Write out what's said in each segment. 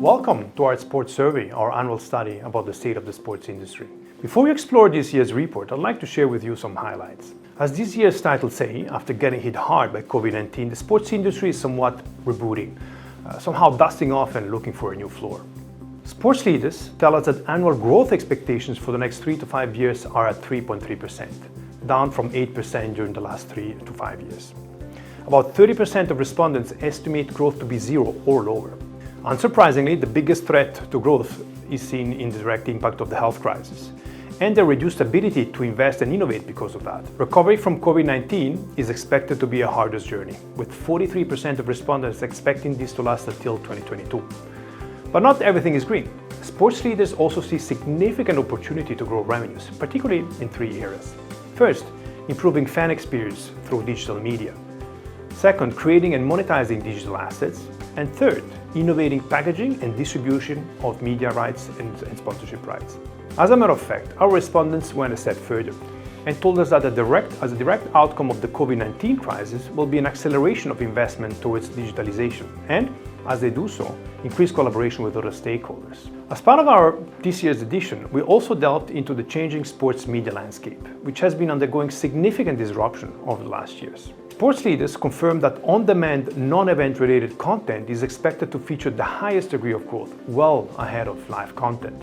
Welcome to our Sports Survey, our annual study about the state of the sports industry. Before we explore this year's report, I'd like to share with you some highlights. As this year's title say, after getting hit hard by COVID-19, the sports industry is somewhat rebooting, somehow dusting off and looking for a new floor. Sports leaders tell us that annual growth expectations for the next 3 to 5 years are at 3.3%, down from 8% during the last 3 to 5 years. About 30% of respondents estimate growth to be zero or lower. Unsurprisingly, the biggest threat to growth is seen in the direct impact of the health crisis and the reduced ability to invest and innovate because of that. Recovery from COVID-19 is expected to be a hardest journey, with 43% of respondents expecting this to last until 2022. But not everything is green. Sports leaders also see significant opportunity to grow revenues, particularly in 3 areas. First, improving fan experience through digital media. Second, creating and monetizing digital assets. And third, innovating packaging and distribution of media rights and sponsorship rights. As a matter of fact, our respondents went a step further and told us that as a direct outcome of the COVID-19 crisis will be an acceleration of investment towards digitalization and, as they do so, increase collaboration with other stakeholders. As part of this year's edition, we also delved into the changing sports media landscape, which has been undergoing significant disruption over the last years. Sports leaders confirmed that on-demand, non-event related content is expected to feature the highest degree of growth, well ahead of live content.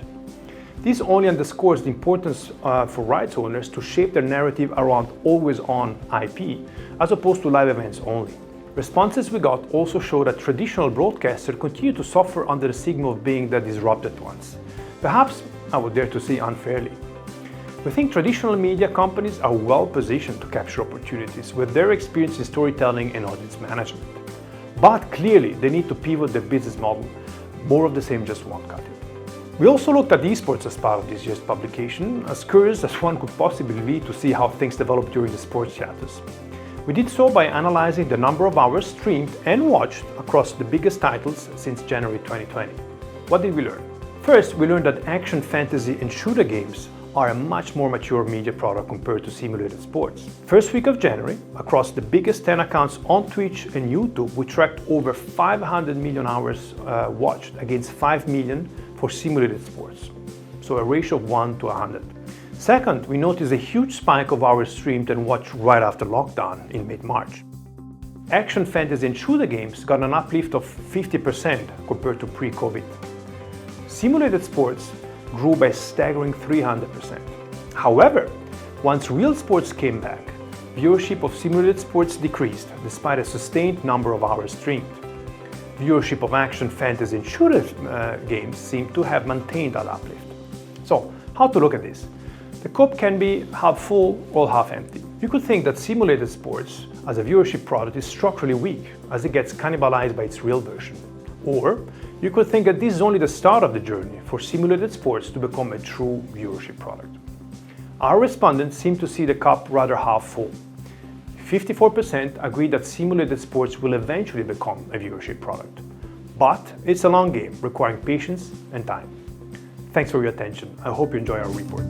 This only underscores the importance for rights owners to shape their narrative around always-on IP, as opposed to live events only. Responses we got also show that traditional broadcasters continue to suffer under the stigma of being the disrupted ones. Perhaps, I would dare to say, unfairly. We think traditional media companies are well positioned to capture opportunities with their experience in storytelling and audience management. But clearly, they need to pivot their business model. More of the same just won't cut it. We also looked at esports as part of this year's publication, as curious as one could possibly be to see how things developed during the sports chapters. We did so by analyzing the number of hours streamed and watched across the biggest titles since January 2020. What did we learn? First, we learned that action, fantasy, and shooter games are a much more mature media product compared to simulated sports. First week of January, across the biggest 10 accounts on Twitch and YouTube, we tracked over 500 million hours watched against 5 million for simulated sports. So a ratio of 1 to 100. Second, we noticed a huge spike of hours streamed and watched right after lockdown in mid-March. Action, fantasy, and shooter games got an uplift of 50% compared to pre-COVID. Simulated sports grew by a staggering 300%. However, once real sports came back, viewership of simulated sports decreased despite a sustained number of hours streamed. Viewership of action, fantasy, and shooter games seemed to have maintained that uplift. So, how to look at this? The cup can be half full or half empty. You could think that simulated sports as a viewership product is structurally weak as it gets cannibalized by its real version. Or you could think that this is only the start of the journey for simulated sports to become a true viewership product. Our respondents seem to see the cup rather half full. 54% agree that simulated sports will eventually become a viewership product. But it's a long game requiring patience and time. Thanks for your attention. I hope you enjoy our report.